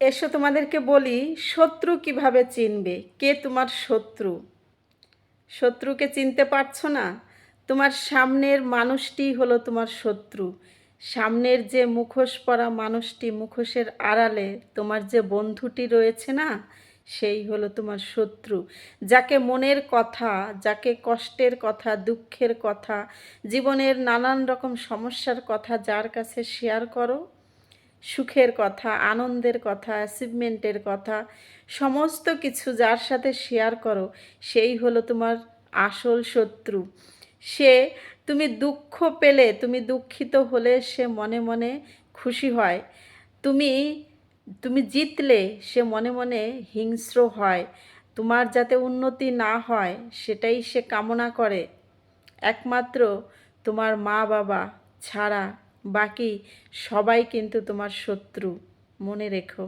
এসো তোমাদেরকে বলি শত্রু কিভাবে চিনবে, কে তোমার শত্রু। শত্রুকে চিনতে পারছো না? তোমার সামনের মানুষটি হলো তোমার শত্রু। সামনের যে মুখোশ পরা মানুষটি, মুখোশের আড়ালে তোমার যে বন্ধুটি রয়েছে না, সেই হলো তোমার শত্রু। যাকে মনের কথা, যাকে কষ্টের কথা, দুঃখের কথা, জীবনের নানান রকম সমস্যার কথা যার কাছে শেয়ার করো, সুখের কথা, আনন্দের কথা, অ্যাচিভমেন্টের কথা, সমস্ত কিছু যার সাথে শেয়ার করো, সেই হলো তোমার আসল শত্রু। সে তুমি দুঃখ পেলে, তুমি দুঃখিত হলে সে মনে মনে খুশি হয়। তুমি তুমি জিতলে সে মনে মনে হিংস্র হয়। তোমার যাতে উন্নতি না হয় সেটাই সে কামনা করে। একমাত্র তোমার মা বাবা ছাড়া বাকি সবাই কিন্তু তোমার শত্রু, মনে রেখো।